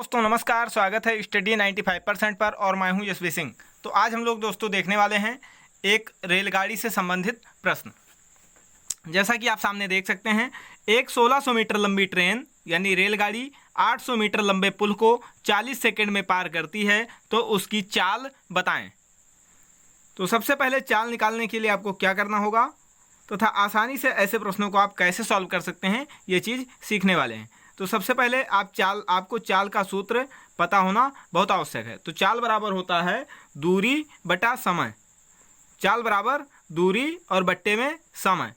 दोस्तों नमस्कार, स्वागत है स्टडी 95% पर और मैं हूं यशवी सिंह। तो आज हम लोग दोस्तों देखने वाले हैं एक रेलगाड़ी से संबंधित प्रश्न। जैसा कि आप सामने देख सकते हैं, एक 1600 मीटर लंबी ट्रेन यानी रेलगाड़ी 800 मीटर लंबे पुल को 40 सेकंड में पार करती है, तो उसकी चाल बताएं। तो सबसे पहले चाल निकालने के लिए आपको क्या करना होगा तथा आसानी से ऐसे प्रश्नों को आप कैसे सॉल्व कर सकते हैं, ये चीज़ सीखने वाले हैं। तो सबसे पहले आपको चाल का सूत्र पता होना बहुत आवश्यक है। तो चाल बराबर होता है दूरी बटा समय। चाल बराबर दूरी और बट्टे में समय,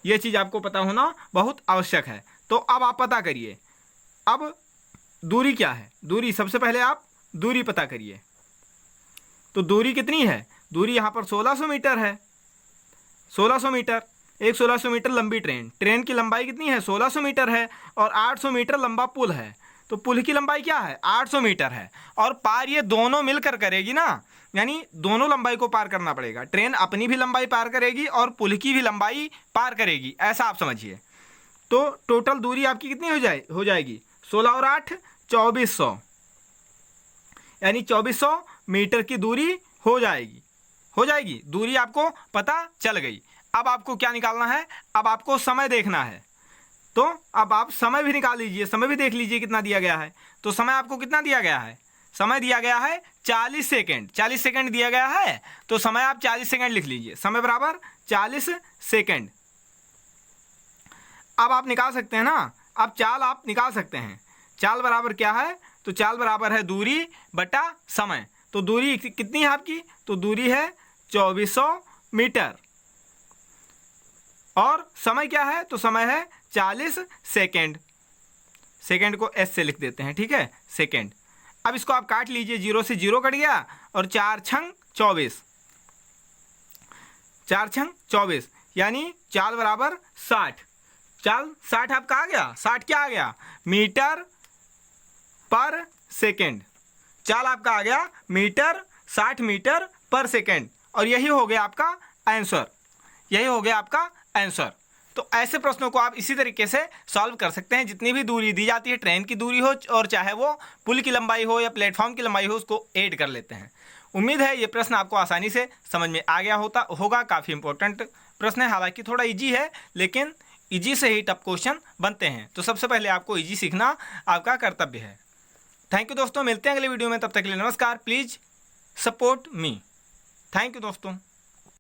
ये चीज़ आपको पता होना बहुत आवश्यक है। तो अब आप पता करिए, अब दूरी क्या है। दूरी सबसे पहले आप दूरी पता करिए। तो दूरी कितनी है? दूरी यहाँ पर 1600 मीटर है। 1600 मीटर, एक 1600 मीटर लंबी ट्रेन की लंबाई कितनी है? 1600 मीटर है। और 800 मीटर लंबा पुल है, तो पुल की लंबाई क्या है? 800 मीटर है। और पार ये दोनों मिलकर करेगी ना, यानी दोनों लंबाई को पार करना पड़ेगा। ट्रेन अपनी भी लंबाई पार करेगी और पुल की भी लंबाई पार करेगी, ऐसा आप समझिए। तो टोटल दूरी आपकी कितनी हो जाएगी? 16 और 8 2400, यानी 2400 मीटर की दूरी हो जाएगी। दूरी आपको पता चल गई। अब आपको क्या निकालना है? अब आपको समय देखना है। तो अब आप समय भी निकाल लीजिए, समय भी देख लीजिए कितना दिया गया है। तो समय आपको कितना दिया गया है? समय दिया गया है 40 सेकेंड। 40 सेकेंड दिया गया है, तो समय आप 40 सेकेंड लिख लीजिए। समय बराबर 40 सेकेंड। अब आप निकाल सकते हैं ना, अब चाल आप निकाल सकते हैं। चाल बराबर क्या है? तो चाल बराबर है दूरी बटा समय। तो दूरी कितनी है आपकी? तो दूरी है 2400 मीटर। और समय क्या है? तो समय है 40 सेकेंड। सेकेंड को एस से लिख देते हैं, ठीक है, सेकेंड। अब इसको आप काट लीजिए, 0 से 0 कट गया और 4 छंग 24, 4 छंग 24, यानी चाल बराबर 60। चाल 60 आपका आ गया। 60 क्या आ गया? मीटर पर सेकेंड। चाल आपका आ गया मीटर, 60 मीटर पर सेकेंड। और यही हो गया आपका आंसर, यही हो गया आपका आंसर। तो ऐसे प्रश्नों को आप इसी तरीके से सॉल्व कर सकते हैं। जितनी भी दूरी दी जाती है, ट्रेन की दूरी हो और चाहे वो पुल की लंबाई हो या प्लेटफॉर्म की लंबाई हो, उसको ऐड कर लेते हैं। उम्मीद है ये प्रश्न आपको आसानी से समझ में आ गया होगा। काफ़ी इंपॉर्टेंट प्रश्न है, हालांकि थोड़ा ईजी है, लेकिन ईजी से ही टफ क्वेश्चन बनते हैं। तो सबसे पहले आपको ईजी सीखना आपका कर्तव्य है। थैंक यू दोस्तों, मिलते हैं अगले वीडियो में। तब तक के लिए नमस्कार। Please support me. Thank you दोस्तों।